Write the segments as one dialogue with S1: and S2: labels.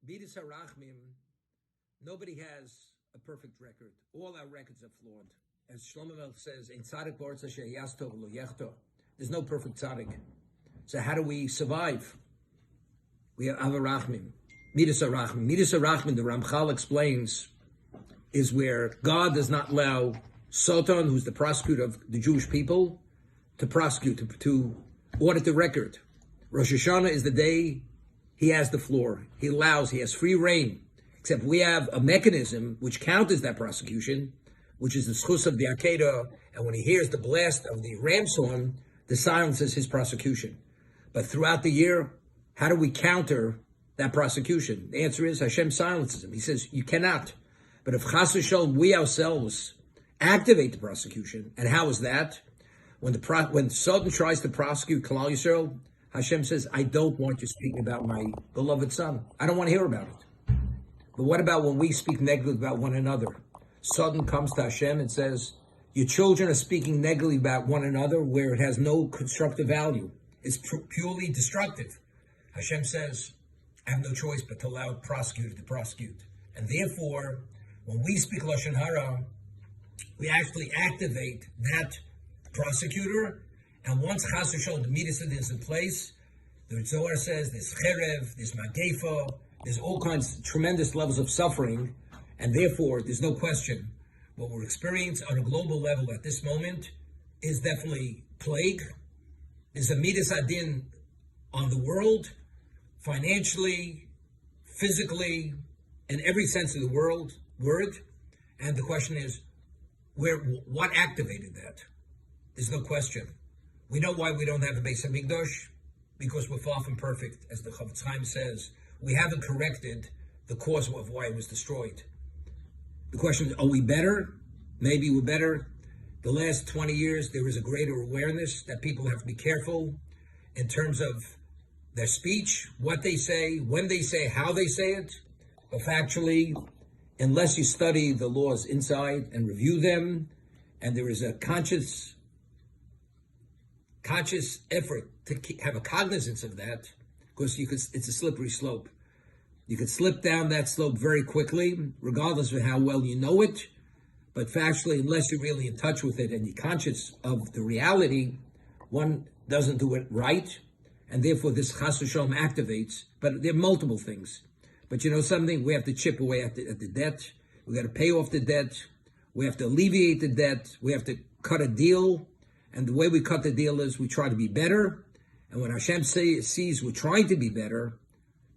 S1: Bidus Harachmim, nobody has a perfect record. All our records are flawed. As Shlomo Melech says, "Ein tzaddik b'aretz asher yasto v'lo yechto." There's no perfect tzaddik. So how do we survive? We have Avarachmim. Midas Harachmim. Midas Harachmim, the Ramchal explains, is where God does not allow Satan, who's the prosecutor of the Jewish people, to prosecute, to audit the record. Rosh Hashanah is the day he has the floor. He has free reign. Except we have a mechanism which counters that prosecution, which is the schus of the Akedah, and when he hears the blast of the ram's horn, the silences his prosecution. But throughout the year, how do we counter that prosecution? The answer is Hashem silences him. He says, you cannot. But if chas v'sholom, we ourselves activate the prosecution, and how is that? When Satan tries to prosecute Klal Yisrael, Hashem says, I don't want you speaking about my beloved son. I don't want to hear about it. But what about when we speak negatively about one another? Satan comes to Hashem and says, your children are speaking negatively about one another where it has no constructive value. It's purely destructive. Hashem says, I have no choice but to allow the prosecutor to prosecute. And therefore, when we speak Lashon Hara, we actually activate that prosecutor. And once Chas v'Shalom, the midas is in place, the Zohar says there's cherev, there's magefa, there's all kinds of tremendous levels of suffering, and therefore there's no question what we're experiencing on a global level at this moment is definitely plague. There's a midas adin on the world, financially, physically, in every sense of the word. And the question is, what activated that? There's no question. We know why we don't have a Beis Hamikdash, because we're far from perfect, as the Chaim says. We haven't corrected the cause of why it was destroyed. The question is, are we better? Maybe we're better. The last 20 years, there is a greater awareness that people have to be careful in terms of their speech, what they say, when they say, how they say it. But factually, unless you study the laws inside and review them, and there is a conscious effort to have a cognizance of that, because it's a slippery slope. You could slip down that slope very quickly, regardless of how well you know it. But factually, unless you're really in touch with it and you're conscious of the reality, one doesn't do it right. And therefore, this chas v'sholom activates. But there are multiple things. But you know something? We have to chip away at the debt. We got to pay off the debt. We have to alleviate the debt. We have to cut a deal. And the way we cut the deal is we try to be better. And when Hashem sees we're trying to be better,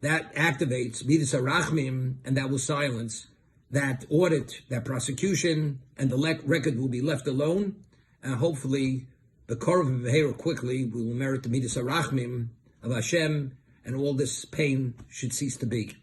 S1: that activates Midas Harachmim, and that will silence that audit, that prosecution, and the record will be left alone. And hopefully, the Korov and V'Hera quickly we will merit the Midas Harachmim of Hashem, and all this pain should cease to be.